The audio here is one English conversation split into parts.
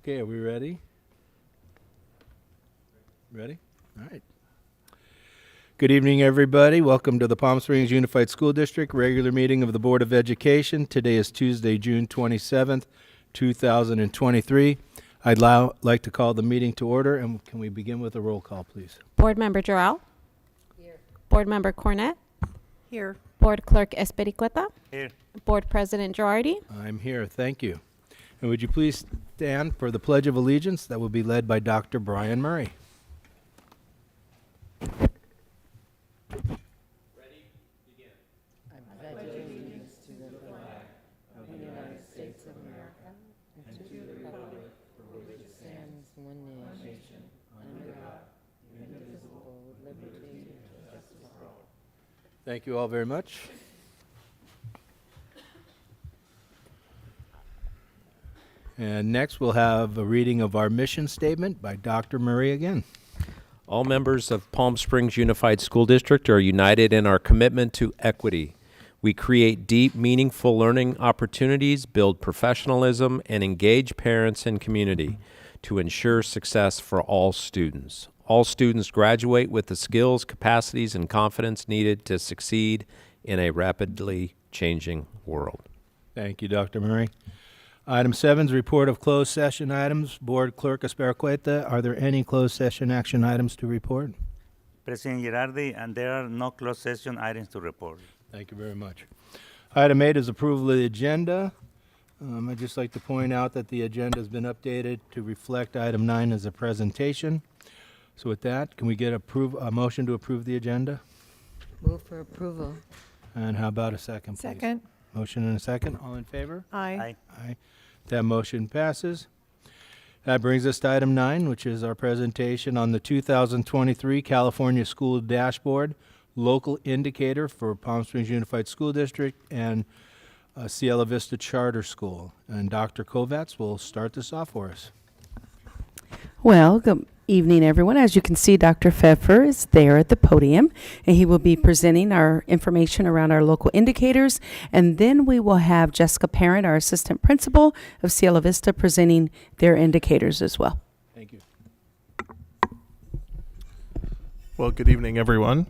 Okay, are we ready? Ready? All right. Good evening, everybody. Welcome to the Palm Springs Unified School District regular meeting of the Board of Education. Today is Tuesday, June 27th, 2023. I'd like to call the meeting to order, and can we begin with a roll call, please? Board Member Jarrell? Here. Board Member Cornett? Here. Board Clerk Espericueta? Here. Board President Girardi? I'm here, thank you. And would you please stand for the Pledge of Allegiance that will be led by Dr. Brian Murray. Ready? Begin. I pledge allegiance to the flag of the United States of America and to the republic for which it stands one nation, under God, indivisible, with liberty and justice for all. Thank you all very much. And next we'll have a reading of our mission statement by Dr. Murray again. All members of Palm Springs Unified School District are united in our commitment to equity. We create deep, meaningful learning opportunities, build professionalism, and engage parents and community to ensure success for all students. All students graduate with the skills, capacities, and confidence needed to succeed in a rapidly changing world. Thank you, Dr. Murray. Item 7 is report of closed session items. Board Clerk Espericueta, are there any closed session action items to report? President Girardi, and there are no closed session items to report. Thank you very much. Item 8 is approval of the agenda. I'd just like to point out that the agenda has been updated to reflect item 9 as a presentation. So with that, can we get a motion to approve the agenda? Move for approval. And how about a second, please? Second. Motion and a second. All in favor? Aye. Aye. That motion passes. That brings us to item 9, which is our presentation on the 2023 California School Dashboard, local indicator for Palm Springs Unified School District and Cielo Vista Charter School. And Dr. Kovatz will start this off for us. Well, good evening, everyone. As you can see, Dr. Pfeffer is there at the podium, and he will be presenting our information around our local indicators. And then we will have Jessica Parent, our assistant principal of Cielo Vista, presenting their indicators as well. Thank you. Well, good evening, everyone.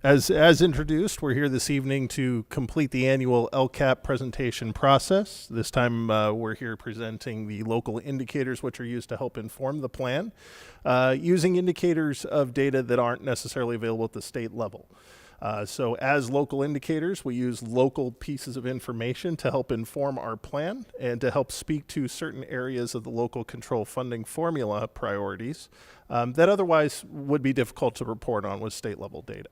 As introduced, we're here this evening to complete the annual LCAP presentation process. This time we're here presenting the local indicators which are used to help inform the plan, using indicators of data that aren't necessarily available at the state level. So as local indicators, we use local pieces of information to help inform our plan and to help speak to certain areas of the local control funding formula priorities that otherwise would be difficult to report on with state level data.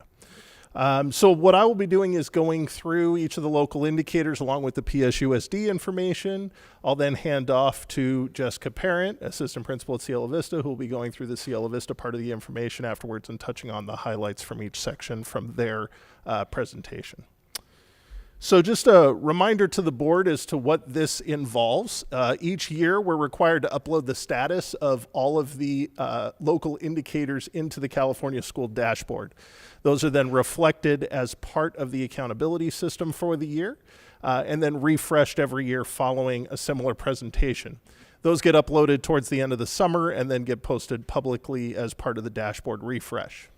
So what I will be doing is going through each of the local indicators along with the PSUSD information. I'll then hand off to Jessica Parent, assistant principal at Cielo Vista, who will be going through the Cielo Vista part of the information afterwards and touching on the highlights from each section from their presentation. So just a reminder to the board as to what this involves. Each year we're required to upload the status of all of the local indicators into the California School Dashboard. Those are then reflected as part of the accountability system for the year and then refreshed every year following a similar presentation. Those get uploaded towards the end of the summer and then get posted publicly as part of the dashboard refresh.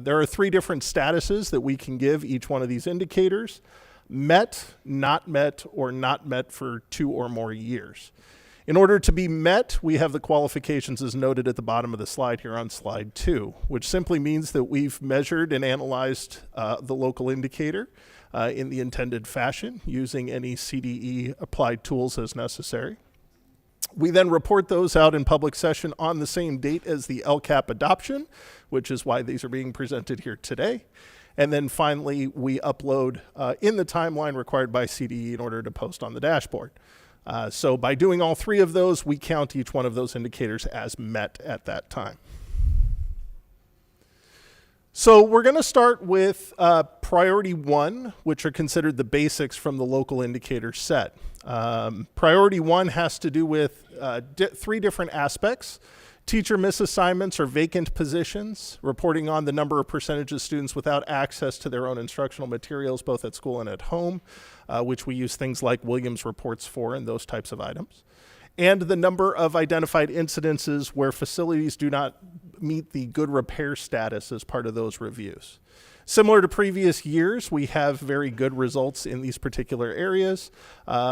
There are 3 different statuses that we can give each one of these indicators: met, not met, or not met for 2 or more years. In order to be met, we have the qualifications as noted at the bottom of the slide here on slide 2, which simply means that we've measured and analyzed the local indicator in the intended fashion using any CDE applied tools as necessary. We then report those out in public session on the same date as the LCAP adoption, which is why these are being presented here today. And then finally, we upload in the timeline required by CDE in order to post on the dashboard. So by doing all 3 of those, we count each one of those indicators as met at that time. So we're going to start with priority 1, which are considered the basics from the local indicator set. Priority 1 has to do with 3 different aspects: teacher misassignments or vacant positions, reporting on the number of percentage of students without access to their own instructional materials, both at school and at home, which we use things like Williams reports for and those types of items. and the number of identified incidences where facilities do not meet the good repair status as part of those reviews. Similar to previous years, we have very good results in these particular areas.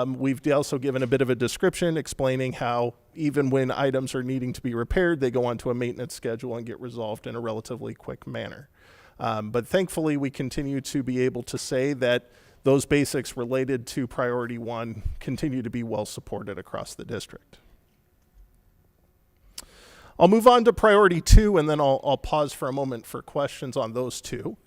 We've also given a bit of a description explaining how even when items are needing to be repaired, they go onto a maintenance schedule and get resolved in a relatively quick manner. But thankfully, we continue to be able to say that those basics related to priority 1 continue to be well supported across the district. I'll move on to priority 2, and then I'll pause for a moment for questions on those two.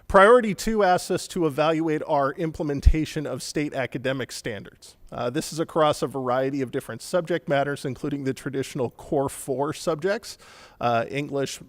Priority 2 asks us to evaluate our implementation of state academic standards. This is across a variety of different subject matters, including the traditional core 4 subjects, English,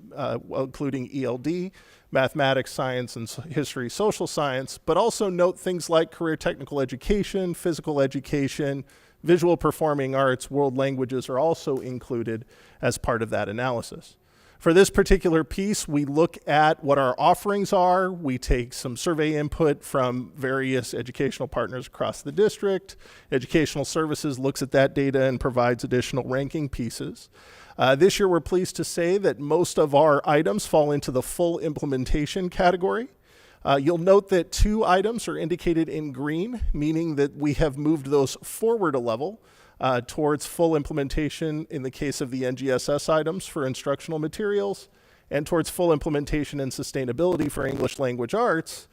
including ELD, mathematics, science, and history, social science, but also note things like career technical education, physical education, visual performing arts, world languages are also included as part of that analysis. For this particular piece, we look at what our offerings are. We take some survey input from various educational partners across the district. Educational Services looks at that data and provides additional ranking pieces. This year, we're pleased to say that most of our items fall into the full implementation category. You'll note that 2 items are indicated in green, meaning that we have moved those forward a level towards full implementation in the case of the NGSS items for instructional materials, and towards full implementation and sustainability for English language arts,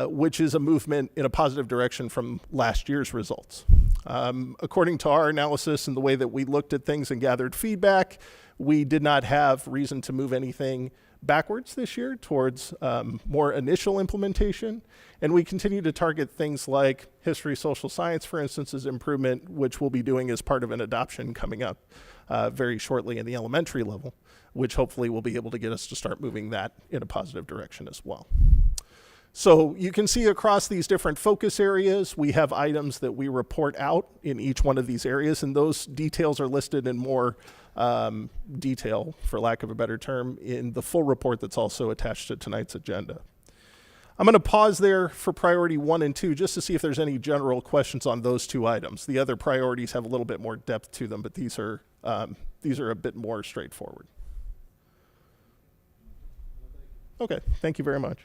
which is a movement in a positive direction from last year's results. According to our analysis and the way that we looked at things and gathered feedback, we did not have reason to move anything backwards this year towards more initial implementation. And we continue to target things like history, social science, for instance, as improvement, which we'll be doing as part of an adoption coming up very shortly in the elementary level, which hopefully will be able to get us to start moving that in a positive direction as well. So you can see across these different focus areas, we have items that we report out in each one of these areas, and those details are listed in more detail, for lack of a better term, in the full report that's also attached to tonight's agenda. I'm going to pause there for priority 1 and 2 just to see if there's any general questions on those 2 items. The other priorities have a little bit more depth to them, but these are a bit more straightforward. Okay, thank you very much.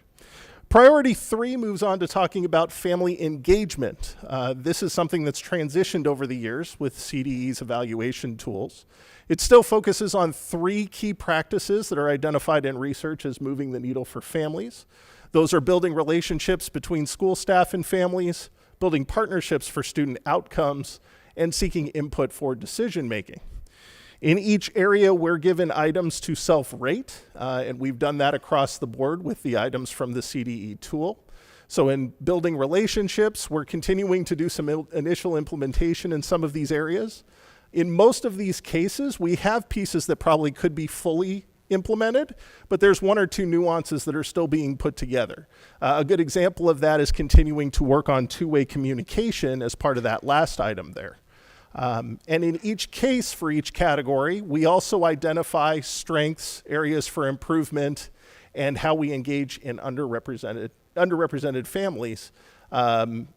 Priority 3 moves on to talking about family engagement. This is something that's transitioned over the years with CDE's evaluation tools. It still focuses on 3 key practices that are identified in research as moving the needle for families. Those are building relationships between school staff and families, building partnerships for student outcomes, and seeking input for decision making. In each area, we're given items to self-rate, and we've done that across the board with the items from the CDE tool. So in building relationships, we're continuing to do some initial implementation in some of these areas. In most of these cases, we have pieces that probably could be fully implemented, but there's 1 or 2 nuances that are still being put together. A good example of that is continuing to work on two-way communication as part of that last item there. And in each case for each category, we also identify strengths, areas for improvement, and how we engage in underrepresented families,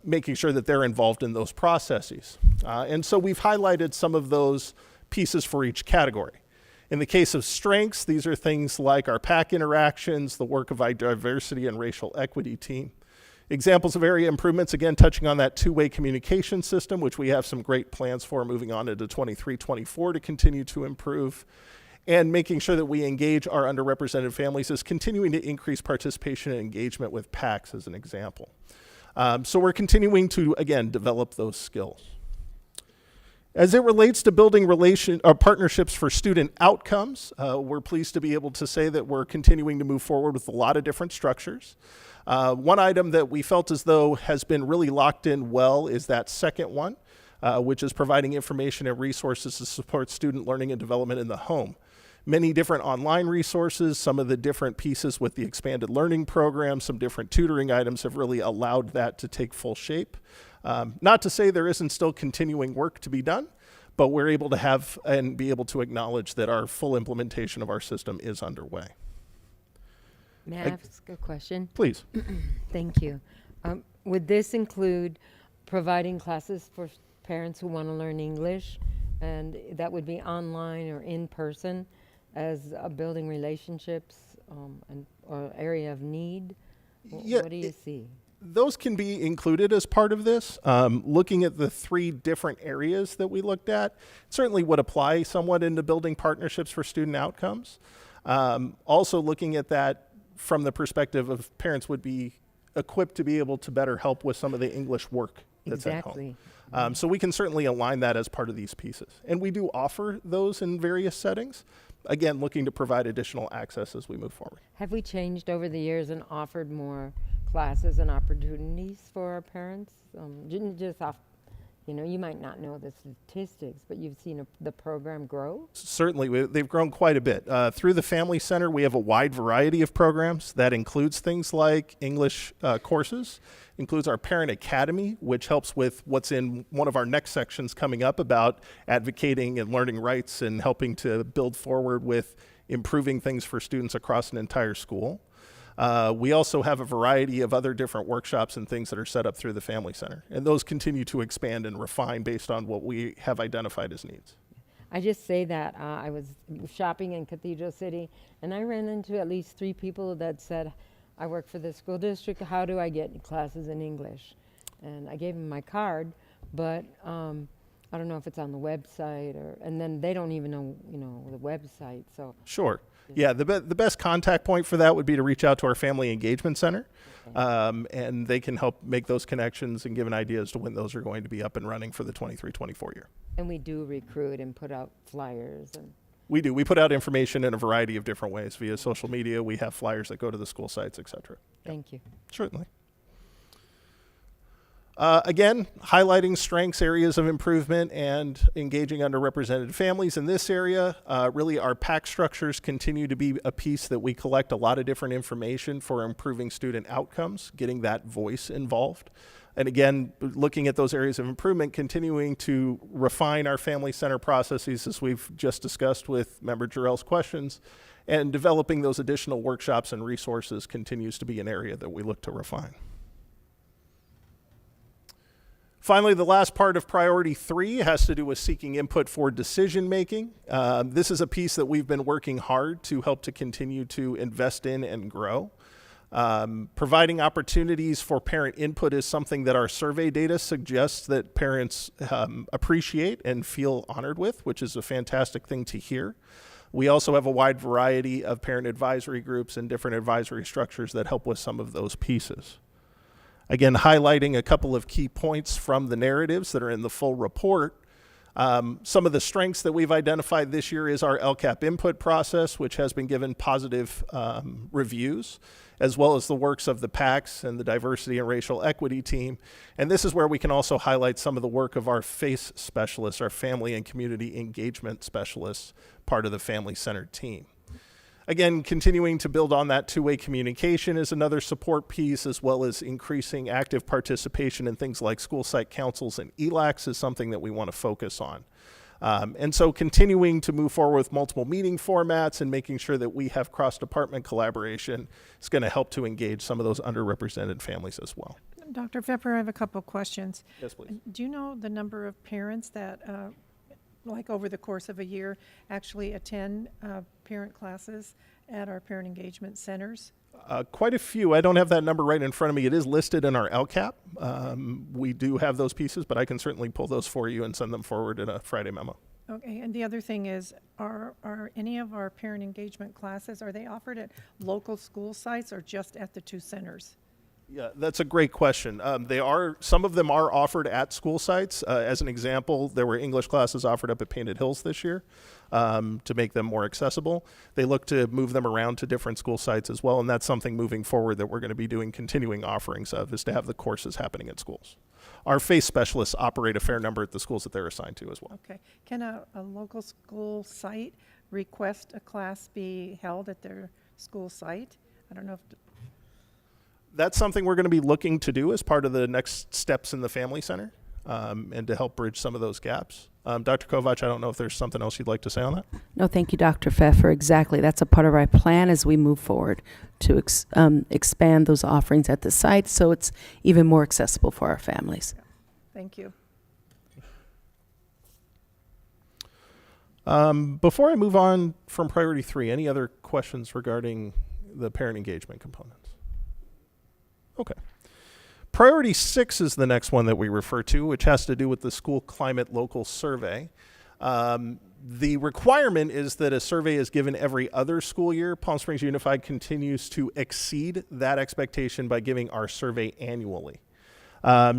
making sure that they're involved in those processes. And so we've highlighted some of those pieces for each category. In the case of strengths, these are things like our PAC interactions, the work of our diversity and racial equity team. Examples of area improvements, again, touching on that two-way communication system, which we have some great plans for moving on into 23-24 to continue to improve, and making sure that we engage our underrepresented families is continuing to increase participation and engagement with PACs as an example. So we're continuing to, again, develop those skills. As it relates to building partnerships for student outcomes, we're pleased to be able to say that we're continuing to move forward with a lot of different structures. One item that we felt as though has been really locked in well is that second one, which is providing information and resources to support student learning and development in the home. Many different online resources, some of the different pieces with the expanded learning program, some different tutoring items have really allowed that to take full shape. Not to say there isn't still continuing work to be done, but we're able to have and be able to acknowledge that our full implementation of our system is underway. May I ask a question? Please. Thank you. Would this include providing classes for parents who want to learn English And that would be online or in person as building relationships or area of need? Yeah, What do you see? Those can be included as part of this. Looking at the 3 different areas that we looked at certainly would apply somewhat into building partnerships for student outcomes. Also looking at that from the perspective of parents would be equipped to be able to better help with some of the English work that's at home. Exactly. So we can certainly align that as part of these pieces. And we do offer those in various settings. Again, looking to provide additional access as we move forward. Have we changed over the years and offered more classes and opportunities for our parents? Just off, you might not know the statistics, but you've seen the program grow? Certainly, they've grown quite a bit. Through the Family Center, we have a wide variety of programs that includes things like English courses, includes our Parent Academy, which helps with what's in one of our next sections coming up about advocating and learning rights and helping to build forward with improving things for students across an entire school. We also have a variety of other different workshops and things that are set up through the Family Center, and those continue to expand and refine based on what we have identified as needs. I just say that I was shopping in Cathedral City, and I ran into at least 3 people that said, I work for the school district, how do I get classes in English? And I gave them my card, but I don't know if it's on the website, and then they don't even know, the website, so. Sure. Yeah, the best contact point for that would be to reach out to our Family Engagement Center, and they can help make those connections and give an idea as to when those are going to be up and running for the 23-24 year. And we do recruit and put out flyers. And We do. We put out information in a variety of different ways via social media. We have flyers that go to the school sites, et cetera. thank you. Certainly. Again, highlighting strengths, areas of improvement, and engaging underrepresented families in this area. Really, our PAC structures continue to be a piece that we collect a lot of different information for improving student outcomes, getting that voice involved. And again, looking at those areas of improvement, continuing to refine our Family Center processes as we've just discussed with Member Jarrell's questions, and developing those additional workshops and resources continues to be an area that we look to refine. Finally, the last part of priority 3 has to do with seeking input for decision making. This is a piece that we've been working hard to help to continue to invest in and grow. Providing opportunities for parent input is something that our survey data suggests that parents appreciate and feel honored with, which is a fantastic thing to hear. We also have a wide variety of parent advisory groups and different advisory structures that help with some of those pieces. Again, highlighting a couple of key points from the narratives that are in the full report. Some of the strengths that we've identified this year is our LCAP input process, which has been given positive reviews, as well as the works of the PACs and the diversity and racial equity team. And this is where we can also highlight some of the work of our FACE specialists, our family and community engagement specialists, part of the Family Center team. Again, continuing to build on that two-way communication is another support piece, as well as increasing active participation in things like school site councils and ELACs is something that we want to focus on. And so continuing to move forward with multiple meeting formats and making sure that we have cross-department collaboration is going to help to engage some of those underrepresented families as well. Dr. Pfeffer, I have a couple of questions. Yes, please. Do you know the number of parents that, like over the course of a year, actually attend parent classes at our parent engagement centers? Quite a few. I don't have that number right in front of me. It is listed in our LCAP. We do have those pieces, but I can certainly pull those for you and send them forward in a Friday memo. Okay, and the other thing is, are any of our parent engagement classes, are they offered at local school sites or just at the 2 centers? Yeah, that's a great question. Some of them are offered at school sites. As an example, there were English classes offered up at Painted Hills this year to make them more accessible. They look to move them around to different school sites as well, and that's something moving forward that we're going to be doing continuing offerings of, is to have the courses happening at schools. Our FACE specialists operate a fair number at the schools that they're assigned to as well. Okay. Can a local school site request a class be held at their school site? I don't know if... That's something we're going to be looking to do as part of the next steps in the Family Center, and to help bridge some of those gaps. Dr. Kovac, I don't know if there's something else you'd like to say on that? No, thank you, Dr. Pfeffer. Exactly. That's a part of our plan as we move forward to expand those offerings at the site so it's even more accessible for our families. Thank you. Before I move on from priority 3, any other questions regarding the parent engagement components? Okay. Priority 6 is the next one that we refer to, which has to do with the school climate local survey. The requirement is that a survey is given every other school year. Palm Springs Unified continues to exceed that expectation by giving our survey annually.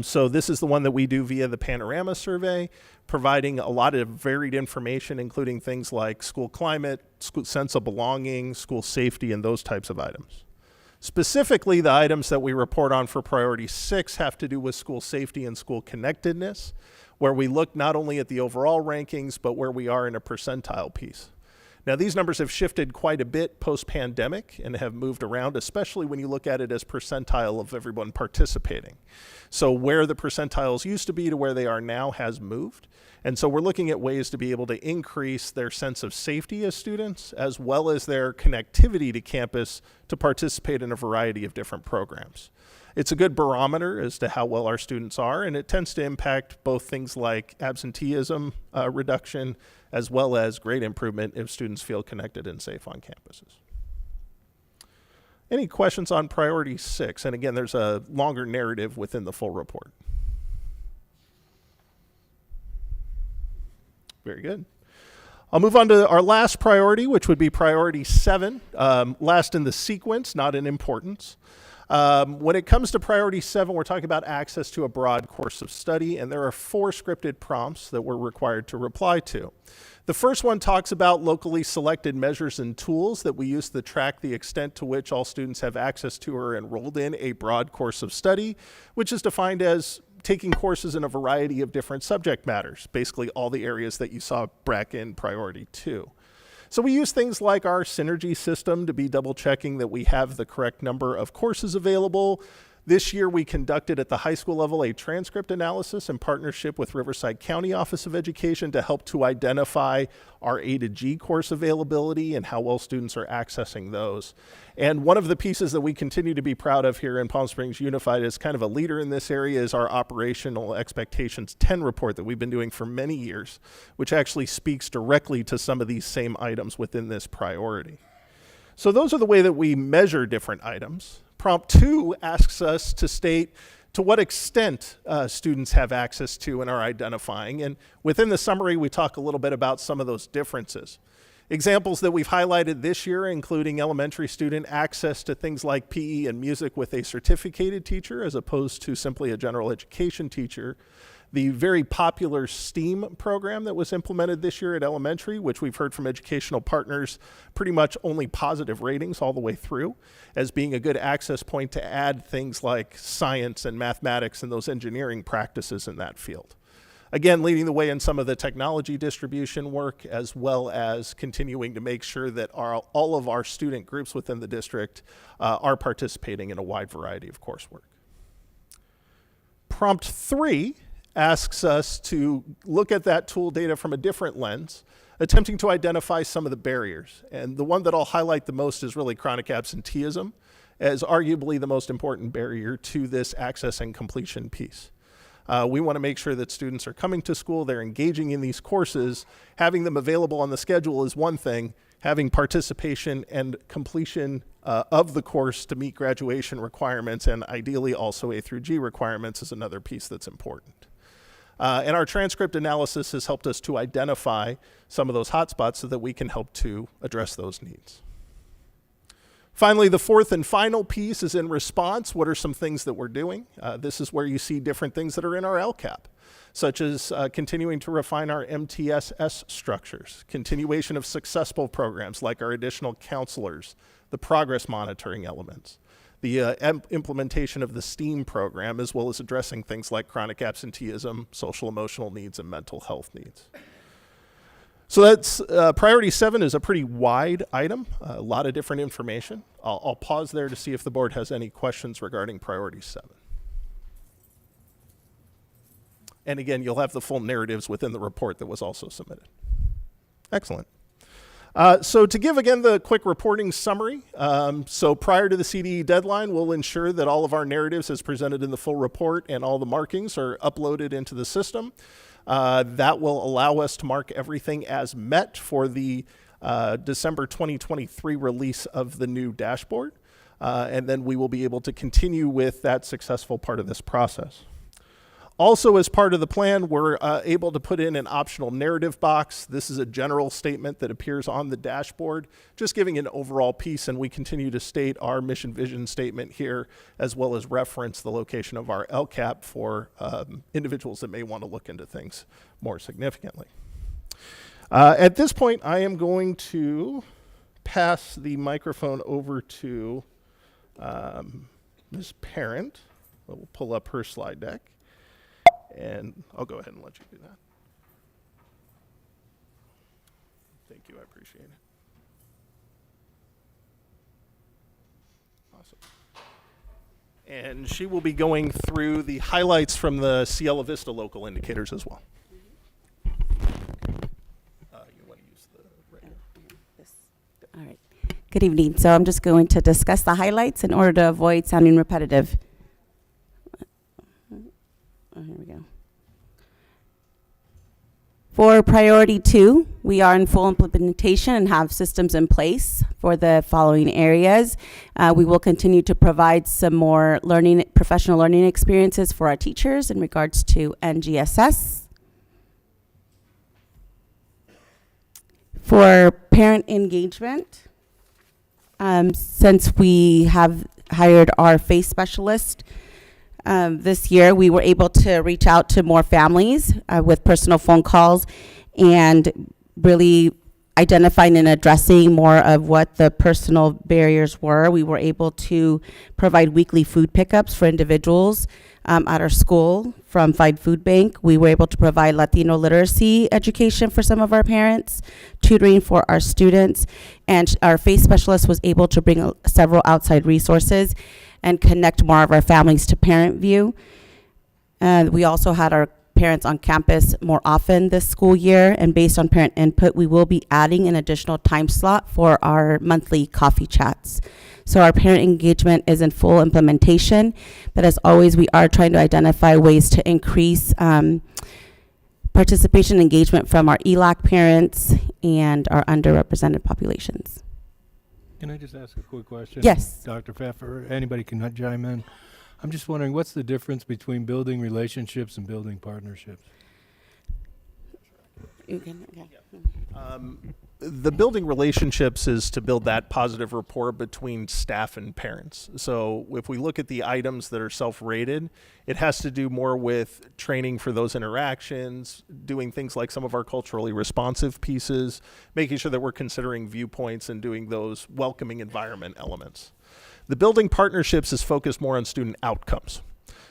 So this is the one that we do via the Panorama survey, providing a lot of varied information, including things like school climate, school sense of belonging, school safety, and those types of items. Specifically, the items that we report on for priority 6 have to do with school safety and school connectedness, where we look not only at the overall rankings, but where we are in a percentile piece. Now, these numbers have shifted quite a bit post-pandemic and have moved around, especially when you look at it as percentile of everyone participating. So where the percentiles used to be to where they are now has moved. And so we're looking at ways to be able to increase their sense of safety as students, as well as their connectivity to campus to participate in a variety of different programs. It's a good barometer as to how well our students are, and it tends to impact both things like absenteeism reduction, as well as grade improvement if students feel connected and safe on campuses. Any questions on priority 6? And again, there's a longer narrative within the full report. Very good. I'll move on to our last priority, which would be priority 7, last in the sequence, not in importance. When it comes to priority 7, we're talking about access to a broad course of study, and there are 4 scripted prompts that we're required to reply to. The first one talks about locally selected measures and tools that we use to track the extent to which all students have access to or enrolled in a broad course of study, which is defined as taking courses in a variety of different subject matters, basically all the areas that you saw back in priority 2. So we use things like our synergy system to be double checking that we have the correct number of courses available. This year we conducted at the high school level a transcript analysis in partnership with Riverside County Office of Education to help to identify our A to G course availability and how well students are accessing those. And one of the pieces that we continue to be proud of here in Palm Springs Unified as kind of a leader in this area is our Operational Expectations 10 report that we've been doing for many years, which actually speaks directly to some of these same items within this priority. So those are the way that we measure different items. Prompt 2 asks us to state to what extent students have access to and are identifying. And within the summary, we talk a little bit about some of those differences. Examples that we've highlighted this year, including elementary student access to things like PE and music with a certificated teacher as opposed to simply a general education teacher. The very popular STEAM program that was implemented this year at elementary, which we've heard from educational partners, pretty much only positive ratings all the way through, as being a good access point to add things like science and mathematics and those engineering practices in that field. Again, leading the way in some of the technology distribution work, as well as continuing to make sure that all of our student groups within the district are participating in a wide variety of coursework. Prompt 3 asks us to look at that tool data from a different lens, attempting to identify some of the barriers. And the one that I'll highlight the most is really chronic absenteeism as arguably the most important barrier to this access and completion piece. We want to make sure that students are coming to school, they're engaging in these courses. Having them available on the schedule is one thing. Having participation and completion of the course to meet graduation requirements and ideally also A through G requirements is another piece that's important. And our transcript analysis has helped us to identify some of those hotspots so that we can help to address those needs. Finally, the fourth and final piece is in response. What are some things that we're doing? This is where you see different things that are in our LCAP, such as continuing to refine our MTSS structures, continuation of successful programs like our additional counselors, the progress monitoring elements, the implementation of the STEAM program, as well as addressing things like chronic absenteeism, social emotional needs, and mental health needs. So that's priority 7 is a pretty wide item, a lot of different information. I'll pause there to see if the board has any questions regarding priority 7. And again, you'll have the full narratives within the report that was also submitted. Excellent. So to give, again, the quick reporting summary, so prior to the CDE deadline, we'll ensure that all of our narratives as presented in the full report and all the markings are uploaded into the system. That will allow us to mark everything as met for the December 2023 release of the new dashboard. And then we will be able to continue with that successful part of this process. Also, as part of the plan, we're able to put in an optional narrative box. This is a general statement that appears on the dashboard, just giving an overall piece, and we continue to state our mission vision statement here, as well as reference the location of our LCAP for individuals that may want to look into things more significantly. At this point, I am going to pass the microphone over to Ms. Parent. We'll pull up her slide deck. And I'll go ahead and let you do that. Thank you, I appreciate it. Awesome. And she will be going through the highlights from the Cielo Vista local indicators as well. You want to use the regular? All right. Good evening. So I'm just going to discuss the highlights in order to avoid sounding repetitive. Here we go. For priority 2, we are in full implementation and have systems in place for the following areas. We will continue to provide some more professional learning experiences for our teachers in regards to NGSS. For parent engagement, since we have hired our FACE specialist, this year, we were able to reach out to more families with personal phone calls and really identifying and addressing more of what the personal barriers were. We were able to provide weekly food pickups for individuals at our school from Fide Food Bank. We were able to provide Latino literacy education for some of our parents, tutoring for our students, and our FACE specialist was able to bring several outside resources and connect more of our families to Parent View. We also had our parents on campus more often this school year, and based on parent input, we will be adding an additional time slot for our monthly coffee chats. So our parent engagement is in full implementation, but as always, we are trying to identify ways to increase participation and engagement from our ELAC parents and our underrepresented populations. Can I just ask a quick question? Yes. Dr. Pfeffer, anybody can chime in. I'm just wondering, what's the difference between building relationships and building partnerships? Okay. The building relationships is to build that positive rapport between staff and parents. So if we look at the items that are self-rated, it has to do more with training for those interactions, doing things like some of our culturally responsive pieces, making sure that we're considering viewpoints and doing those welcoming environment elements. The building partnerships is focused more on student outcomes.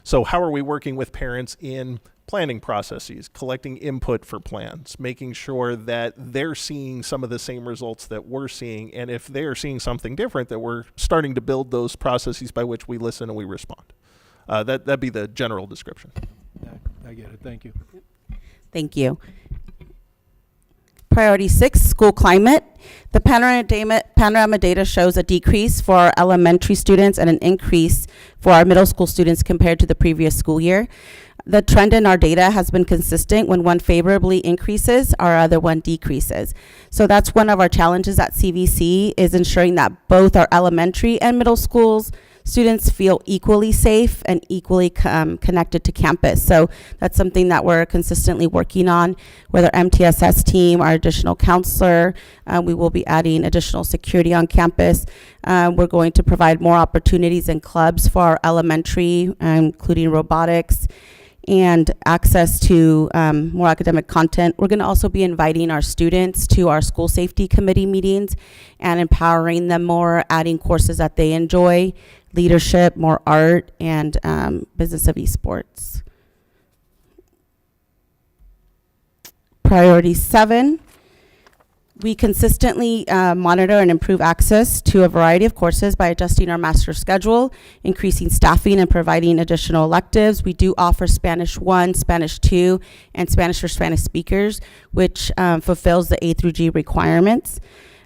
So how are we working with parents in planning processes, collecting input for plans, making sure that they're seeing some of the same results that we're seeing, and if they're seeing something different, that we're starting to build those processes by which we listen and we respond. That'd be the general description. I get it. Thank you. Thank you. Priority 6, school climate. The panorama data shows a decrease for our elementary students and an increase for our middle school students compared to the previous school year. The trend in our data has been consistent. When one favorably increases, our other one decreases. So that's one of our challenges at CVC, is ensuring that both our elementary and middle schools students feel equally safe and equally connected to campus. So that's something that we're consistently working on with our MTSS team, our additional counselor. We will be adding additional security on campus. We're going to provide more opportunities and clubs for our elementary, including robotics and access to more academic content. We're going to also be inviting our students to our school safety committee meetings and empowering them more, adding courses that they enjoy, leadership, more art, and business of esports. Priority 7. We consistently monitor and improve access to a variety of courses by adjusting our master schedule, increasing staffing, and providing additional electives. We do offer Spanish 1, Spanish 2, and Spanish for Spanish speakers, which fulfills the A through G requirements.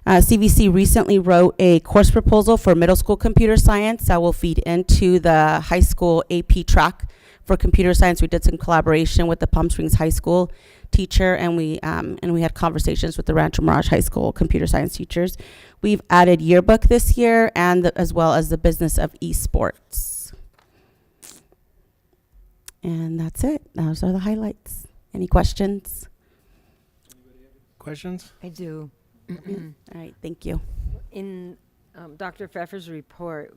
CVC recently wrote a course proposal for middle school computer science that will feed into the high school AP track For computer science, we did some collaboration with the Palm Springs High School teacher, and we had conversations with the Rancho Mirage High School computer science teachers. We've added yearbook this year, and as well as the business of esports. And that's it. Those are the highlights. Any questions? Questions? I do. All right, thank you. In Dr. Pfeffer's report,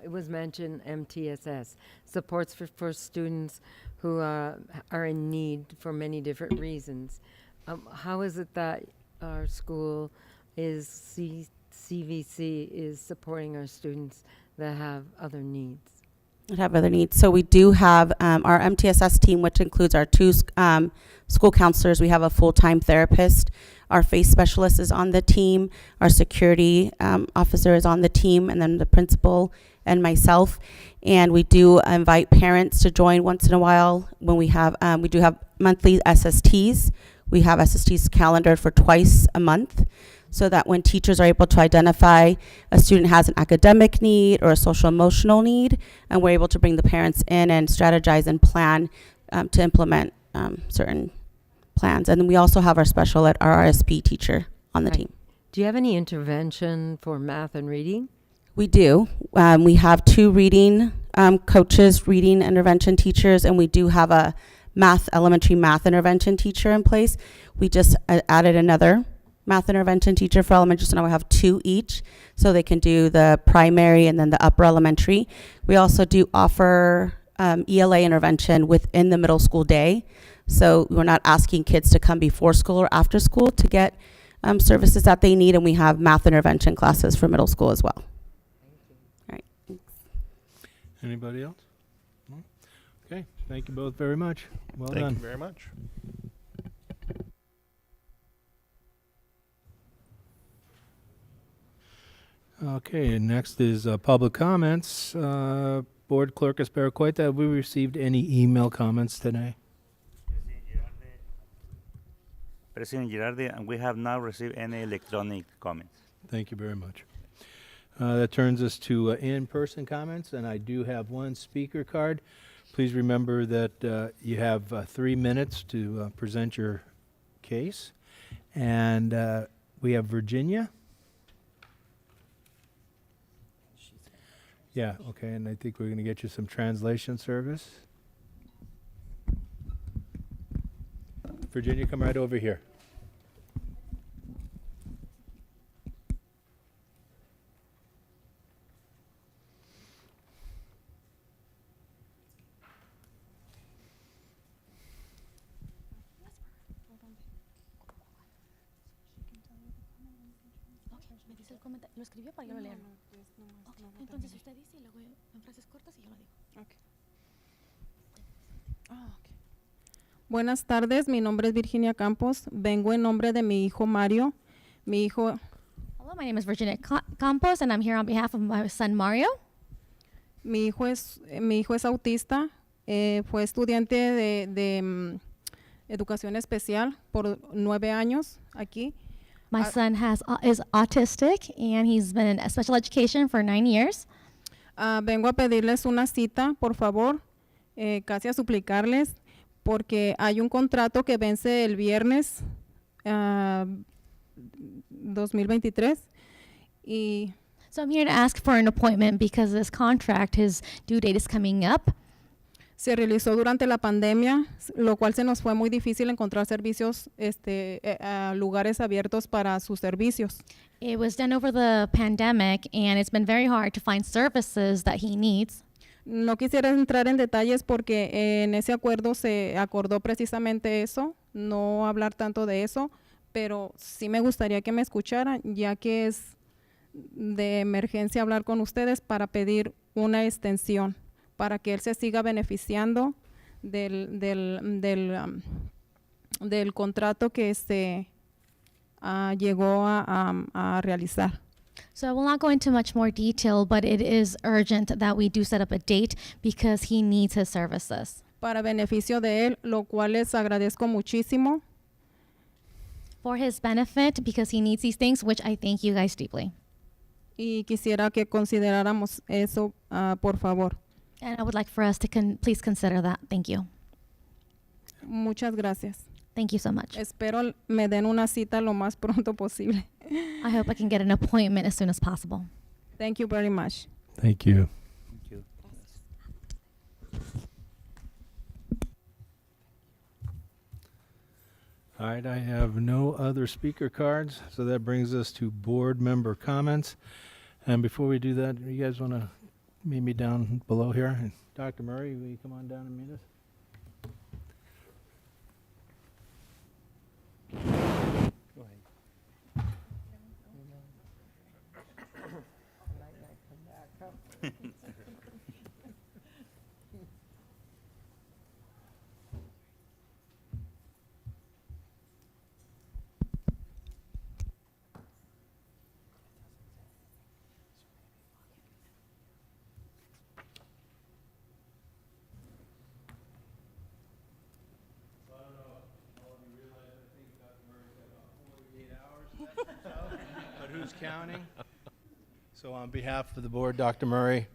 it was mentioned MTSS, supports for students who are in need for many different reasons. How is it that our school CVC is supporting our students that have other needs? That have other needs. So we do have our MTSS team, which includes our two school counselors. We have a full-time therapist. Our FACE specialist is on the team. Our security officer is on the team, and then the principal and myself. And we do invite parents to join once in a while when we do have monthly SSTs. We have SSTs calendared for twice a month, so that when teachers are able to identify a student has an academic need or a social emotional need, and we're able to bring the parents in and strategize and plan to implement certain plans. And then we also have our special ed, our RSP teacher on the team. Do you have any intervention for math and reading? We do. We have two reading coaches, reading intervention teachers, and we do have a elementary math intervention teacher in place. We just added another math intervention teacher for elementary, so now we have two each, so they can do the primary and then the upper elementary. We also do offer ELA intervention within the middle school day, so we're not asking kids to come before school or after school to get services that they need, and we have math intervention classes for middle school as well. All right. Anybody else? No? Okay, thank you both very much. Well Thank done. you very much. Okay, and next is public comments. Board Clerk Esperacueta, have we received any email comments today? President Girardi, and we have not received any electronic comments. Thank you very much. That turns us to in-person comments, and I do have one speaker card. Please remember that you have 3 minutes to present your case. And we have Virginia. Yeah, okay, and I think we're going to get you some translation service. Virginia, come right over here. Me dice el comentario. Lo escribió para que lo lean. Entonces usted dice y luego en frases cortas y yo lo digo. Buenas tardes, mi nombre es Virginia Campos. Vengo en nombre de mi hijo Mario. Mi hijo, Hello, my name is Virginia Campos, and I'm here on behalf of my son Mario. mi hijo es autista. Fue estudiante de educación especial por 9 años aquí. My son is autistic, and he's been in special education for 9 years. Vengo a pedirles una cita, por favor, casi a suplicarles, porque hay un contrato que vence el viernes 2023 y So I'm here to ask for an appointment because this contract, his due date is coming up. se realizó durante la pandemia, lo cual se nos fue muy difícil encontrar servicios, lugares abiertos para sus servicios. It was done over the pandemic, and it's been very hard to find services that he needs. No quisiera entrar en detalles porque en ese acuerdo se acordó precisamente eso, no hablar tanto de eso, pero sí me gustaría que me escucharan, ya que es de emergencia hablar con ustedes para pedir una extensión, para que él se siga beneficiando del contrato que se llegó a realizar. So I will not go into much more detail, but it is urgent that we do set up a date because he needs his services. Para beneficio de él, lo cual les agradezco muchísimo. For his benefit, because he needs these things, which I thank you guys deeply. Y quisiera que consideráramos eso, por favor. And I would like for us to please consider that. Thank you. Muchas gracias. Thank you so much. Espero me den una cita lo más pronto posible. I hope I can get an appointment as soon as possible. Thank you very much. Thank you. Thank you. All right, I have no other speaker cards, so that brings us to board member comments. And before we do that, you guys want to meet me down below here? Dr. Murray, will you come on down and meet us? Go ahead. But who's counting? So on behalf of the board, Dr. Murray,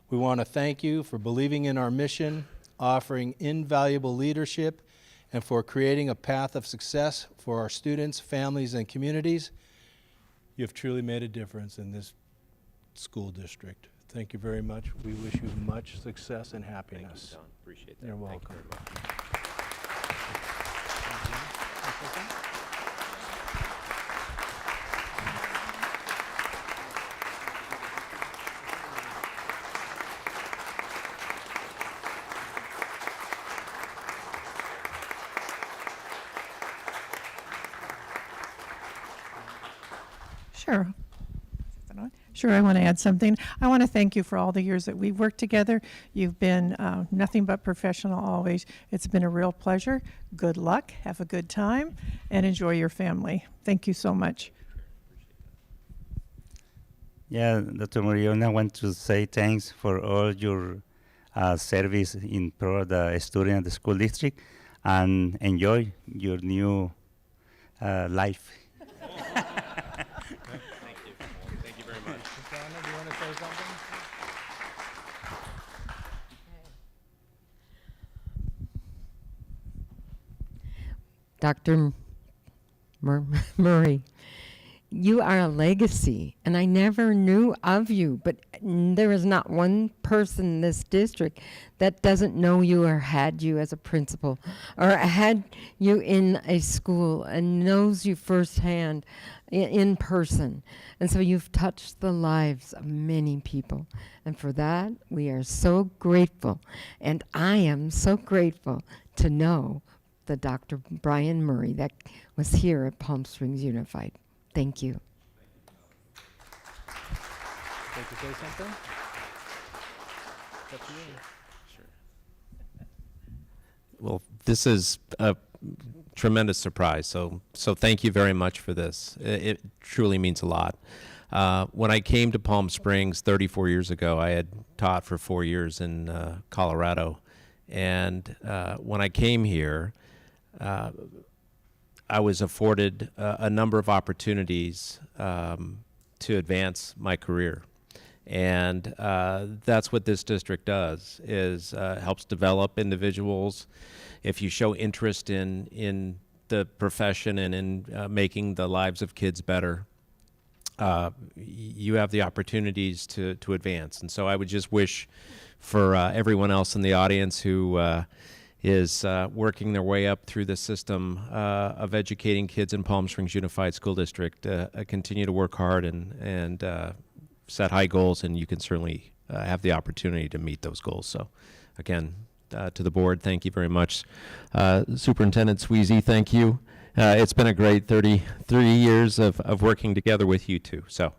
we want to thank you for believing in our mission, offering invaluable leadership, and for creating a path of success for our students, families, and communities. You have truly made a difference in this school district. Thank you very much. We wish you much success and happiness. Thank you, Don. Appreciate that. You're Thank you welcome. very much. Sure. Sure, I want to add something. I want to thank you for all the years that we've worked together. You've been nothing but professional always. It's been a real pleasure. Good luck, have a good time, and enjoy your family. Thank you so much. Yeah, Dr. Moriona, I want to say thanks for all your service in pro of the student at the school district, and enjoy your new life. Thank you. Thank you very much. Susanna, do you want to say something? Dr. Murray, you are a legacy, and I never knew of you, but there is not one person in this district that doesn't know you or had you as a principal or had you in a school and knows you firsthand in person. And so you've touched the lives of many people. And for that, we are so grateful. And I am so grateful to know the Dr. Brian Murray that was here at Palm Springs Unified. Thank you. Like to say something? It's up to you. Well, this is a tremendous surprise. So thank you very much for this. It truly means a lot. When I came to Palm Springs 34 years ago, I had taught for 4 years in Colorado. And when I came here, I was afforded a number of opportunities to advance my career. And that's what this district does, is helps develop individuals. If you show interest in the profession and in making the lives of kids better, you have the opportunities to advance. And so I would just wish for everyone else in the audience who is working their way up through the system of educating kids in Palm Springs Unified School District, continue to work hard and set high goals, and you can certainly have the opportunity to meet those goals. So again, to the board, thank you very much. Superintendent Sweezy, thank you. It's been a great 33 years of working together with you two. So,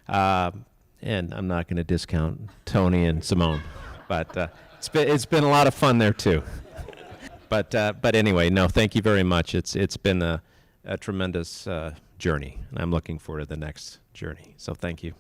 and I'm not going to discount Tony and Simone, but it's been a lot of fun there too. But anyway, no, thank you very much. It's been a tremendous journey, and I'm looking forward to the next journey. So thank you.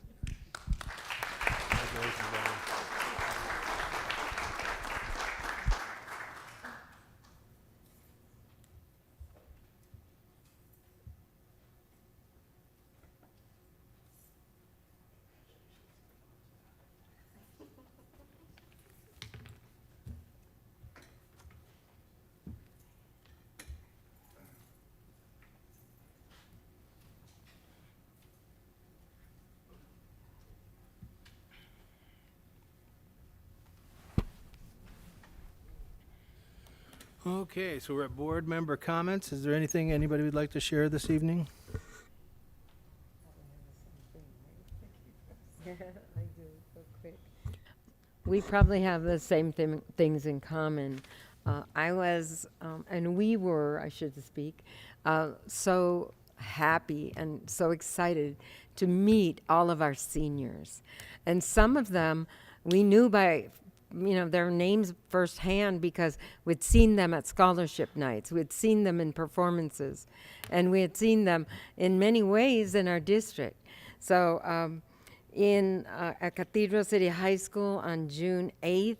Okay, so we're at board member comments. Is there anything anybody would like to share this evening? We probably have the same things in common. I was, and we were, I should speak, so happy and so excited to meet all of our seniors. And some of them we knew by, their names firsthand because we'd seen them at scholarship nights. We'd seen them in performances. And we had seen them in many ways in our district. So at Cathedral City High School on June 8th,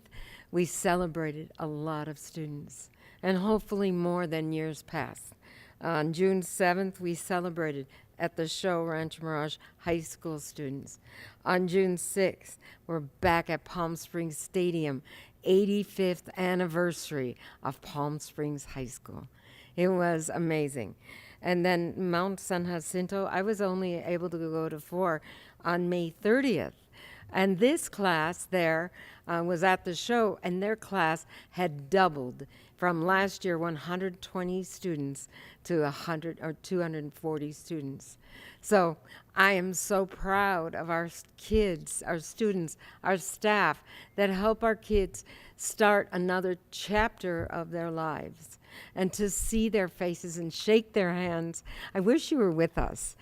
we celebrated a lot of students, and hopefully more than years past. On June 7th, we celebrated at the show Rancho Mirage high school students. On June 6th, we're back at Palm Springs Stadium, 85th anniversary of Palm Springs High School. It was amazing. And then Mount San Jacinto, I was only able to go to 4 on May 30th. And this class there was at the show, and their class had doubled from last year, 120 students to 100 or 240 students. So I am so proud of our kids, our students, our staff that help our kids start another chapter of their lives. And to see their faces and shake their hands, I wish you were with us.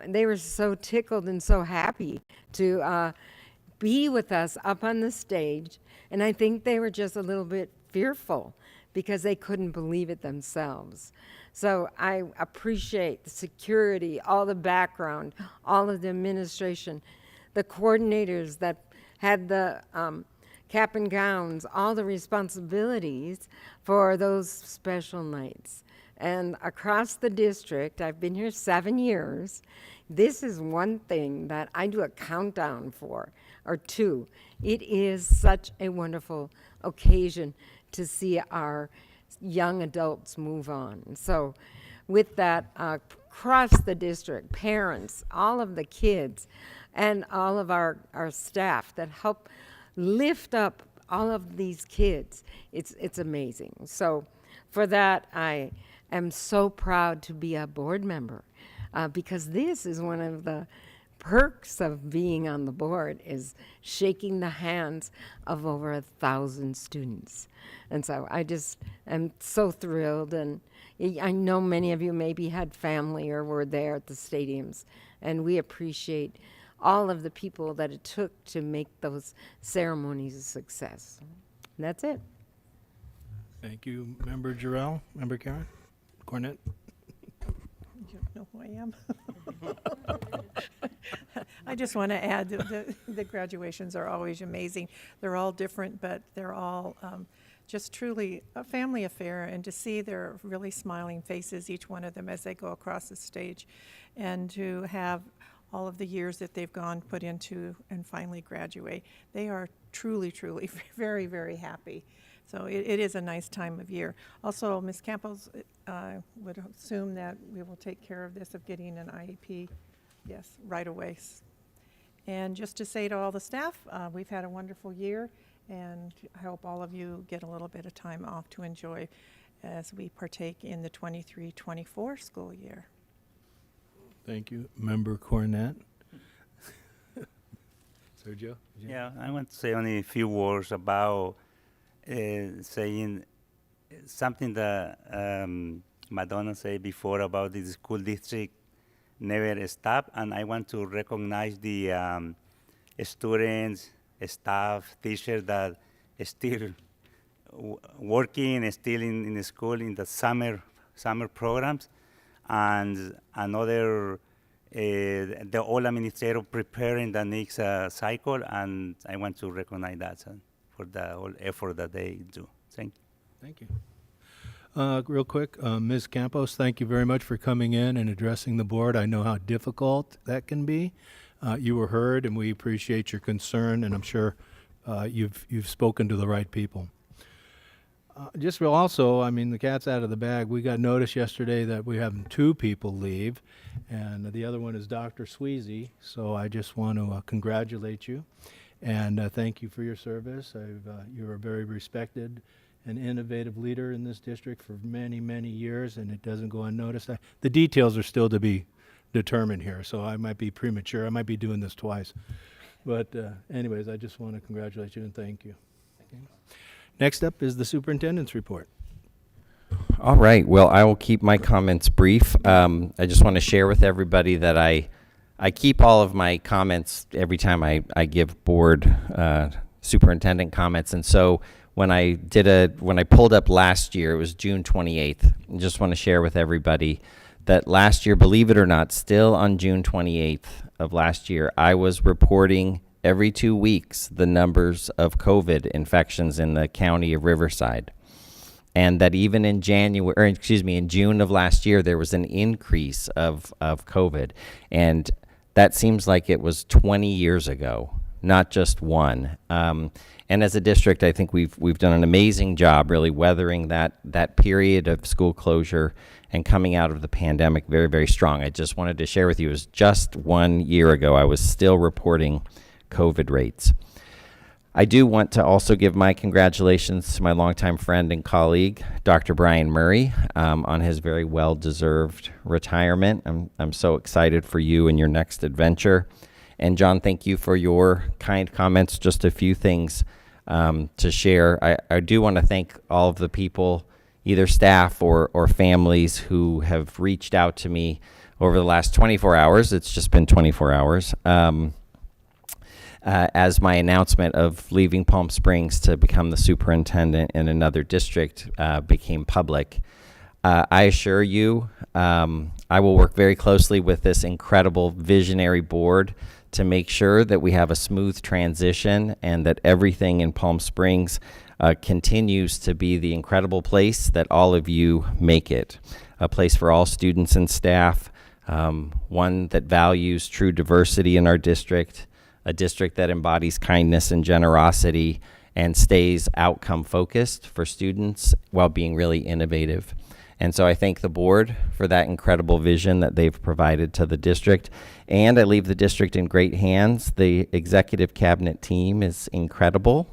They were so tickled and so happy to be with us up on the stage. And I think they were just a little bit fearful because they couldn't believe it themselves. So I appreciate the security, all the background, all of the administration, the coordinators that had the cap and gowns, all the responsibilities for those special nights. And across the district, I've been here 7 years, this is one thing that I do a countdown for, or 2. It is such a wonderful occasion to see our young adults move on. So with that, across the district, parents, all of the kids, and all of our staff that help lift up all of these kids, it's amazing. So for that, I am so proud to be a board member because this is one of the perks of being on the board is shaking the hands of over 1,000 students. And so I just am so thrilled, and I know many of you maybe had family or were there at the stadiums, and we appreciate all of the people that it took to make those ceremonies a success. And that's it. Thank you, Member Jarrell. Member Karen? Cornett? You don't know who I am. I just want to add that the graduations are always amazing. They're all different, but they're all just truly a family affair, and to see their really smiling faces, each one of them, as they go across the stage, and to have all of the years that they've gone put into and finally graduate. They are truly, truly very, very happy. So it is a nice time of year. Also, Ms. Campos would assume that we will take care of this, of getting an IEP, yes, right away. And just to say to all the staff, we've had a wonderful year, and I hope all of you get a little bit of time off to enjoy as we partake in the 23-24 school year. Thank you, Member Cornett. Sergio? Yeah, I want to say only a few words about saying something that Madonna said before about the school district never stop, and I want to recognize the students, staff, teachers that still working, still in the school in the summer programs, and another the whole administrator preparing the next cycle, and I want to recognize that for the whole effort that they do. Thank you. Thank you. Real quick, Ms. Campos, thank you very much for coming in and addressing the board. I know how difficult that can be. You were heard, and we appreciate your concern, and I'm sure you've spoken to the right people. Just real also, I mean, the cat's out of the bag. We got notice yesterday that we have 2 people leave, and the other one is Dr. Sweezy. So I just want to congratulate you and thank you for your service. You are very respected an innovative leader in this district for many, many years, and it doesn't go unnoticed. The details are still to be determined here, so I might be premature. I might be doing this twice. But anyways, I just want to congratulate you and thank you. Next up is the superintendent's report. All right. Well, I will keep my comments brief. I just want to share with everybody that I keep all of my comments every time I give board superintendent comments. And so when I pulled up last year, it was June 28th. I just want to share with everybody that last year, believe it or not, still on June 28th of last year, I was reporting every 2 weeks the numbers of COVID infections in the county of Riverside. And that even in in June of last year, there was an increase of COVID. And that seems like it was 20 years ago, not just one. And as a district, I think we've done an amazing job really weathering that period of school closure and coming out of the pandemic very, very strong. I just wanted to share with you, it was just 1 year ago, I was still reporting COVID rates. I do want to also give my congratulations to my longtime friend and colleague, Dr. Brian Murray, on his very well-deserved retirement. I'm so excited for you and your next adventure. And John, thank you for your kind comments. Just a few things to share. I do want to thank all of the people, either staff or families, who have reached out to me over the last 24 hours. It's just been 24 hours. As my announcement of leaving Palm Springs to become the superintendent in another district became public. I assure you, I will work very closely with this incredible visionary board to make sure that we have a smooth transition and that everything in Palm Springs continues to be the incredible place that all of you make it. A place for all students and staff, one that values true diversity in our district, a district that embodies kindness and generosity and stays outcome focused for students while being really innovative. And so I thank the board for that incredible vision that they've provided to the district. And I leave the district in great hands. The executive cabinet team is incredible.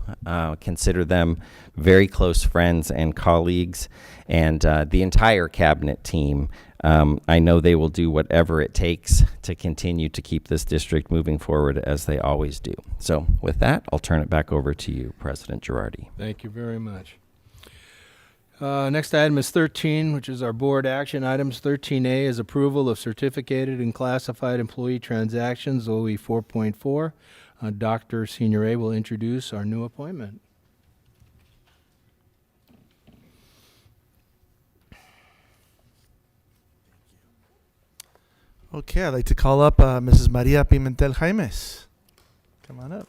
Consider them very close friends and colleagues. And the entire cabinet team, I know they will do whatever it takes to continue to keep this district moving forward as they always do. So with that, I'll turn it back over to you, President Girardi. Thank you very much. Next item is 13, which is our board action items. 13A is approval of certificated and classified employee transactions, OE 4.4. Dr. Senior A will introduce our new appointment. Okay, I'd like to call up Mrs. Maria Pimentel Jaimes. Come on up.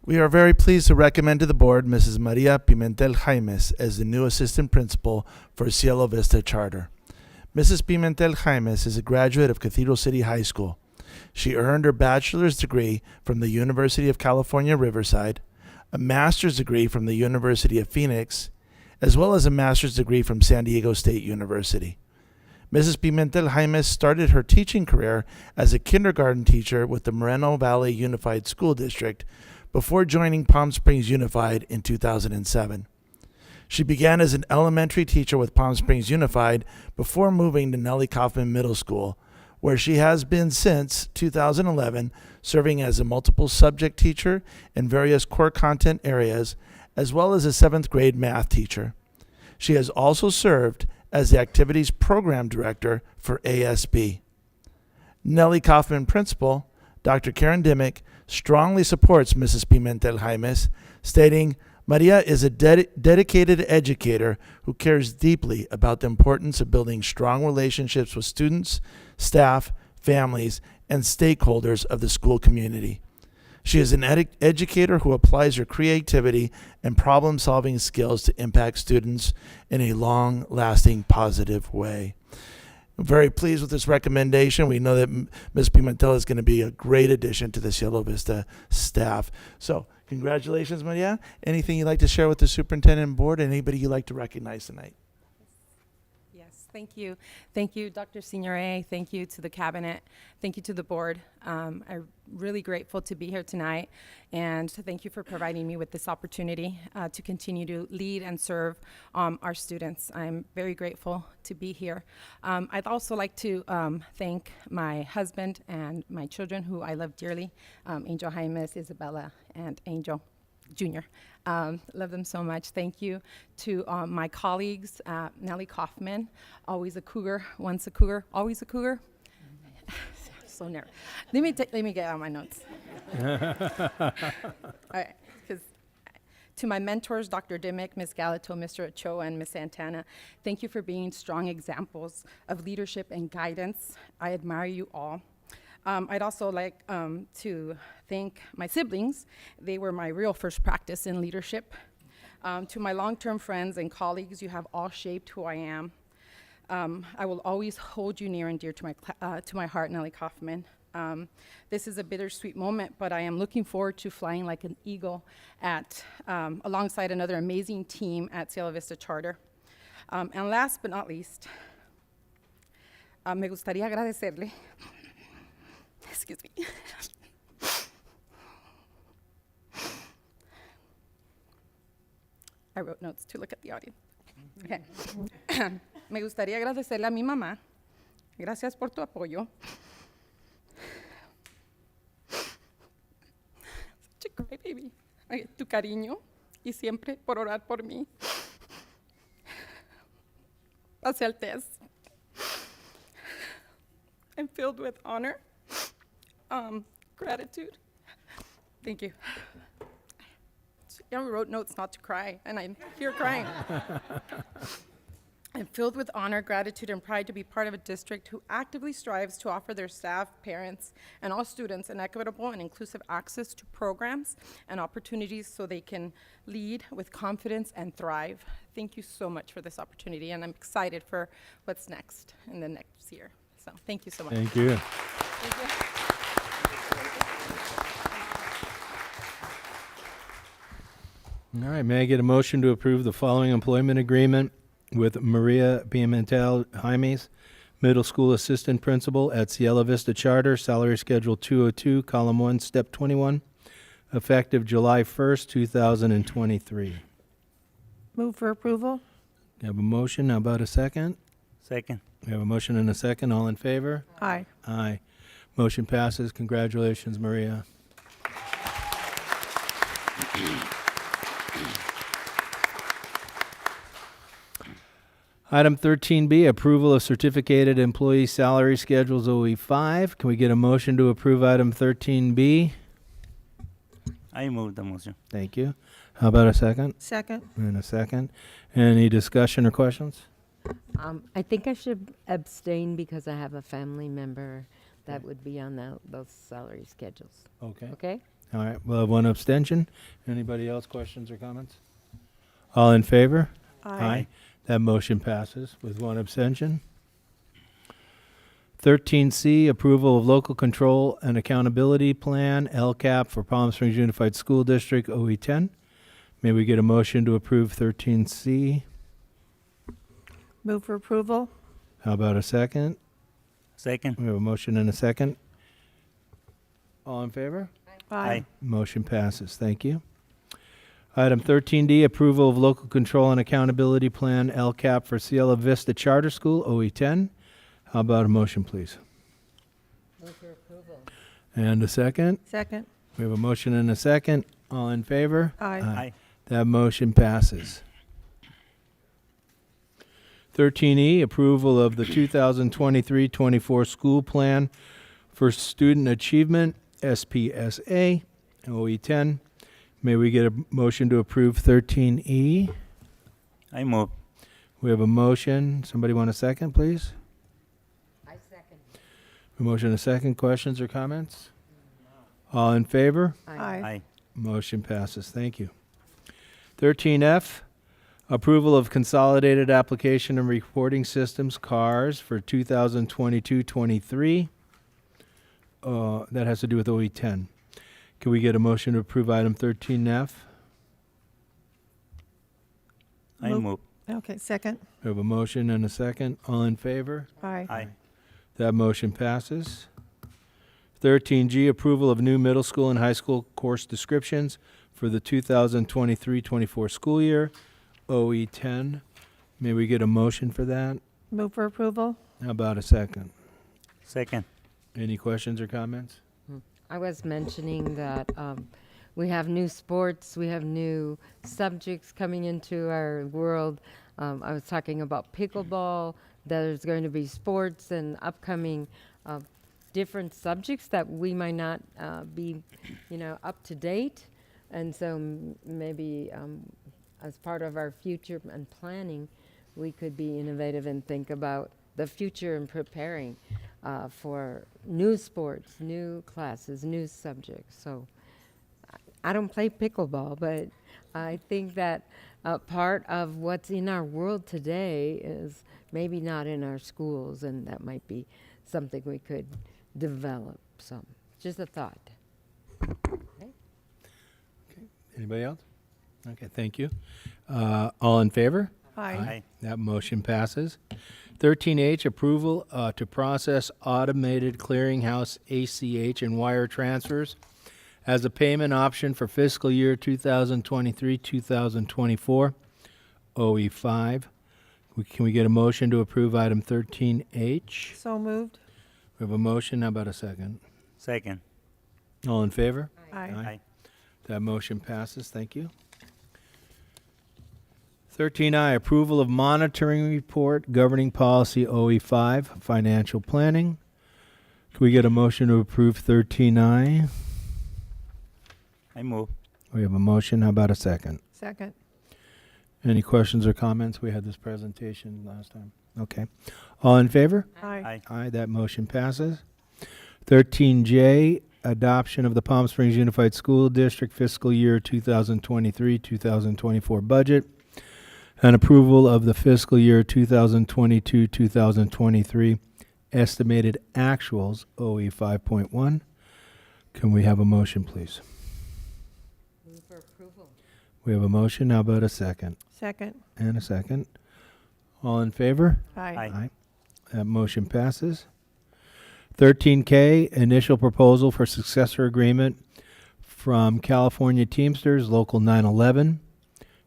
We are very pleased to recommend to the board Mrs. Maria Pimentel Jaimes as the new assistant principal for Cielo Vista Charter. Mrs. Pimentel Jaimes is a graduate of Cathedral City High School. She earned her bachelor's degree from the University of California, Riverside, a master's degree from the University of Phoenix, as well as a master's degree from San Diego State University. Mrs. Pimentel Jaimes started her teaching career as a kindergarten teacher with the Moreno Valley Unified School District before joining Palm Springs Unified in 2007. She began as an elementary teacher with Palm Springs Unified before moving to Nellie Kaufman Middle School, where she has been since 2011, serving as a multiple subject teacher in various core content areas, as well as a 7th grade math teacher. She has also served as the Activities Program Director for ASB. Nellie Kaufman Principal, Dr. Karen Dimmick, strongly supports Mrs. Pimentel Jaimes, stating, Maria is a dedicated educator who cares deeply about the importance of building strong relationships with students, staff, families, and stakeholders of the school community. She is an educator who applies her creativity and problem-solving skills to impact students in a long-lasting, positive way. I'm very pleased with this recommendation. We know that Ms. Pimentel is going to be a great addition to the Cielo Vista staff. So, congratulations, Maria. Anything you'd like to share with the superintendent and board? Anybody you'd like to recognize tonight? Yes, Thank you. Thank you, Dr. Signore. Thank you to the cabinet. Thank you to the board. I'm really grateful to be here tonight, and thank you for providing me with this opportunity to continue to lead and serve our students. I'm very grateful to be here. I'd also like to thank my husband and my children, who I love dearly, Angel Jaimes, Isabella, and Angel Jr. Love them so much. Thank you to my colleagues, Nellie Kaufman, always a cougar, once a cougar, always a cougar. So nervous. Let me get out my notes. All right, 'cause to my mentors, Dr. Dimmick, Ms. Galato, Mr. Ochoa, and Ms. Santana, thank you for being strong examples of leadership and guidance. I admire you all. I'd also like to thank my siblings. They were my real first practice in leadership. To my long-term friends and colleagues, you have all shaped who I am. I will always hold you near and dear to my heart, Nellie Kaufman. This is a bittersweet moment, but I am looking forward to flying like an eagle alongside another amazing team at Cielo Vista Charter. And last but not least, me gustaría agradecerle. Excuse me. I wrote notes to look at the audience. Okay. Me gustaría agradecerle a mi mamá. Gracias por tu apoyo. Such a great baby. Tu cariño y siempre por orar por mí. Pasé el test. I'm filled with honor. Gratitude. Thank you. I wrote notes not to cry, and I'm here crying. I'm filled with honor, gratitude, and pride to be part of a district who actively strives to offer their staff, parents, and all students an equitable and inclusive access to programs and opportunities so they can lead with confidence and thrive. Thank you so much for this opportunity, and I'm excited for what's next in the next year. So thank you so much. Thank you. Thank you. All right, may I get a motion to approve the following employment agreement with Maria Pimentel Jaimes, Middle School Assistant Principal at Cielo Vista Charter, salary schedule 202, column 1, step 21, effective July 1st, 2023. Move for approval? We have a motion. How about a second? Second. We have a motion and a second. All in favor? Aye. Aye. Motion passes. Congratulations, Maria. Item 13B, approval of certificated employee salary schedules OE5. Can we get a motion to approve item 13B? I move the motion. Thank you. How about a second? Second. And a second. Any discussion or questions? I think I should abstain because I have a family member that would be on those salary schedules. Okay. Okay? All right, we'll have one abstention. Anybody else, questions or comments? All in favor? Aye. That motion passes with one abstention. 13C, approval of local control and accountability plan, LCAP for Palm Springs Unified School District, OE10. May we get a motion to approve 13C? Move for approval? How about a second? Second. We have a motion and a second. All in favor? Aye. Motion passes. Thank you. Item 13D, approval of local control and accountability plan, LCAP for Cielo Vista Charter School, OE10. How about a motion, please? Move for approval. And a second. Second. We have a motion and a second. All in favor? Aye. Aye. That motion passes. 13E, approval of the 2023-24 school plan for student achievement, SPSA, OE10. May we get a motion to approve 13E? I move. We have a motion. Somebody want a second, please? I second. A motion and a second. Questions or comments? All in favor? Aye. Aye. Motion passes. Thank you. 13F, approval of consolidated application and reporting systems, CARS, for 2022-23. That has to do with OE10. Can we get a motion to approve item 13F? I move. Okay, second. We have a motion and a second. All in favor? Aye. Aye. That motion passes. 13G, approval of new middle school and high school course descriptions for the 2023-24 school year, OE 10. May we get a motion for that? Move for approval. How about a second? Second. Any questions or comments? I was mentioning that we have new sports, we have new subjects coming into our world. I was talking about pickleball. There's going to be sports and upcoming different subjects that we might not be, up to date. And so maybe as part of our future and planning, we could be innovative and think about the future and preparing for new sports, new classes, new subjects. So I don't play pickleball, but I think that part of what's in our world today is maybe not in our schools, and that might be something we could develop. So just a thought. Anybody else? Okay, thank you. All in favor? Aye. That motion passes. 13H, approval to process automated clearinghouse ACH and wire transfers as a payment option for fiscal year 2023-2024, OE5. Can we get a motion to approve item 13H? So moved. We have a motion. How about a second? Second. All in favor? Aye. That motion passes. Thank you. 13I, approval of monitoring report governing policy OE5, financial planning. Can we get a motion to approve 13I? I move. We have a motion. How about a second? Second. Any questions or comments? We had this presentation last time. Okay. All in favor? Aye. Aye, that motion passes. 13J, adoption of the Palm Springs Unified School District fiscal year 2023-2024 budget and approval of the fiscal year 2022-2023 estimated actuals, OE 5.1. Can we have a motion, please? Move for approval. We have a motion. How about a second? Second. And a second. All in favor? Aye. Aye. That motion passes. 13K, initial proposal for successor agreement from California Teamsters Local 911,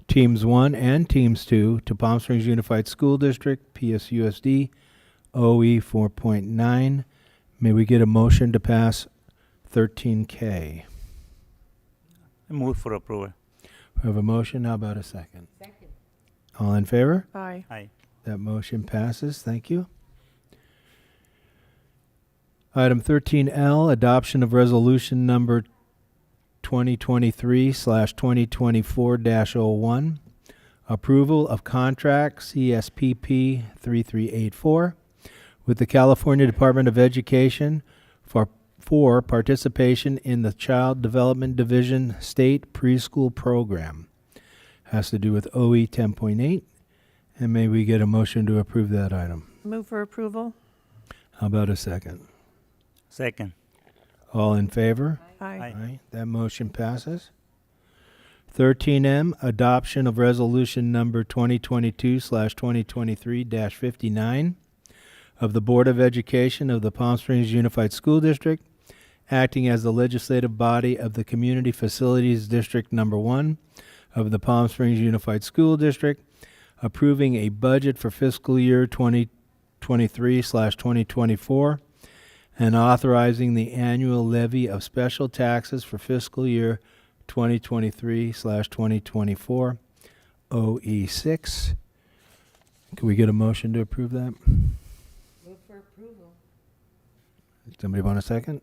Teams 1 and Teams 2 to Palm Springs Unified School District, PSUSD, OE 4.9. May we get a motion to pass 13K? I move for approval. We have a motion. How about a second? Second. All in favor? Aye. Aye. That motion passes. Thank you. Item 13L, adoption of resolution number 2023/2024-01, approval of contract CSPP 3384 with the California Department of Education for participation in the Child Development Division State Preschool Program. Has to do with OE 10.8. And may we get a motion to approve that item? Move for approval. How about a second? Second. All in favor? Aye. Aye. That motion passes. 13M, adoption of resolution number 2022/2023-59 of the Board of Education of the Palm Springs Unified School District, acting as the legislative body of the Community Facilities District Number 1 of the Palm Springs Unified School District, approving a budget for fiscal year 2023/2024 and authorizing the annual levy of special taxes for fiscal year 2023/2024, OE6. Can we get a motion to approve that? Move for approval. Somebody want a second?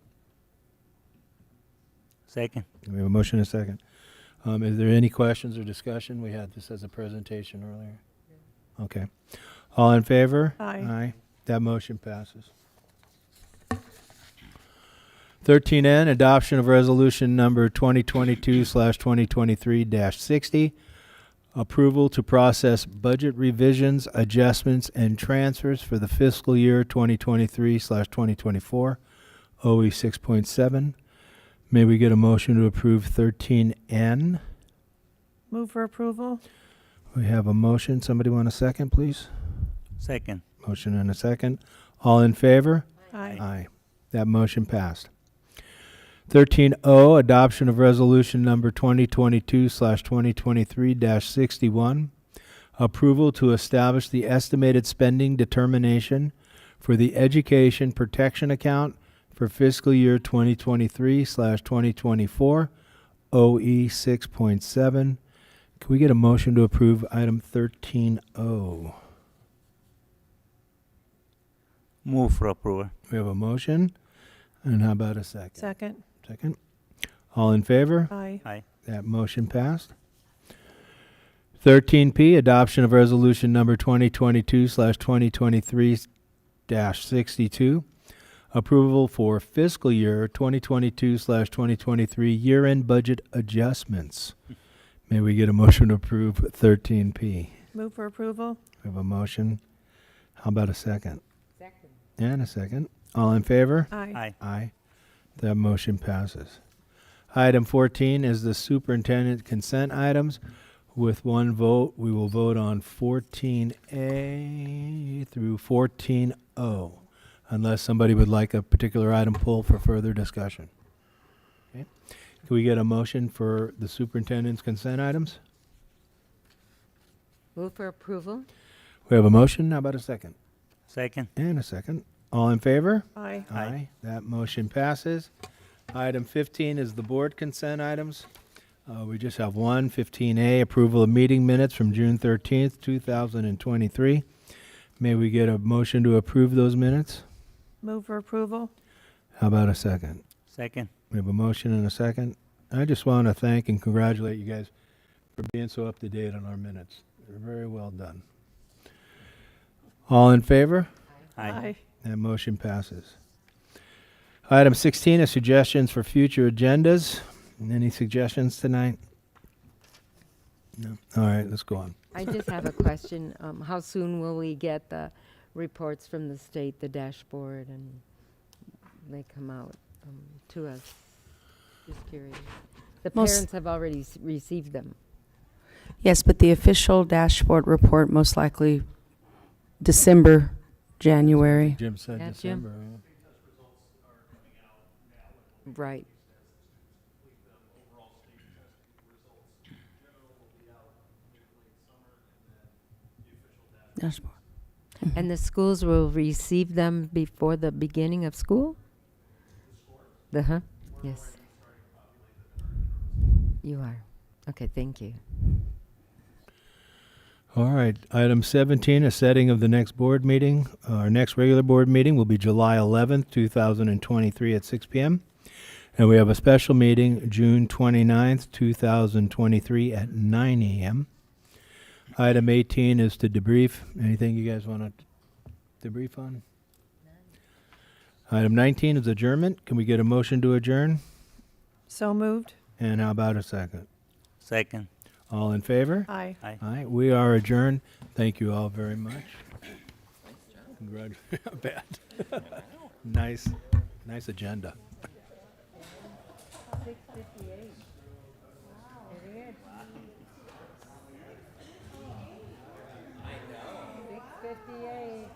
Second. We have a motion and a second. Is there any questions or discussion? We had this as a presentation earlier. Okay. All in favor? Aye. Aye. That motion passes. 13N, adoption of resolution number 2022/2023-60, approval to process budget revisions, adjustments, and transfers for the fiscal year 2023/2024, OE 6.7. May we get a motion to approve 13N? Move for approval. We have a motion. Somebody want a second, please? Second. Motion and a second. All in favor? Aye. Aye. That motion passed. 13O, adoption of resolution number 2022/2023-61. Approval to establish the estimated spending determination for the education protection account for fiscal year 2023/2024, OE 6.7. Can we get a motion to approve item 13O? Move for approval. We have a motion. And how about a second? Second. Second. All in favor? Aye. Aye. That motion passed. 13P, adoption of resolution number 2022/2023-62. Approval for fiscal year 2022/2023 year-end budget adjustments. May we get a motion to approve 13P? Move for approval. We have a motion. How about a second? Second. And a second. All in favor? Aye. Aye. Aye. That motion passes. Item 14 is the superintendent consent items. With one vote, we will vote on 14A through 14O, unless somebody would like a particular item pulled for further discussion. Okay. Can we get a motion for the superintendent's consent items? Move for approval. We have a motion. How about a second? Second. And a second. All in favor? Aye. Aye. That motion passes. Item 15 is the board consent items. We just have one, 15A, approval of meeting minutes from June 13th, 2023. May we get a motion to approve those minutes? Move for approval. How about a second? Second. We have a motion and a second. I just want to thank and congratulate you guys for being so up to date on our minutes. They're very well done. All in favor? Aye. That motion passes. Item 16 is suggestions for future agendas. Any suggestions tonight? No. All right, let's go on. I just have a question. How soon will we get the reports from the state, the dashboard, and they come out to us? Just curious. The Most- parents have already received them. Yes, but the official dashboard report most likely December, January. Jim said Yeah, Jim. December. Right. Dashboard. And the schools will receive them before the beginning of school? Yes. You are. Okay, thank you. All right, item 17, a setting of the next board meeting. Our next regular board meeting will be July 11th, 2023 at 6 p.m. And we have a special meeting June 29th, 2023 at 9 a.m. Item 18 is to debrief. Anything you guys want to debrief on? Item 19 is adjournment. Can we get a motion to adjourn? So moved. And how about a second? Second. All in favor? Aye. Aye. All right, we are adjourned. Thank you all very much. Congratulations. Bad. Nice agenda. 6:58. It is. 6:58.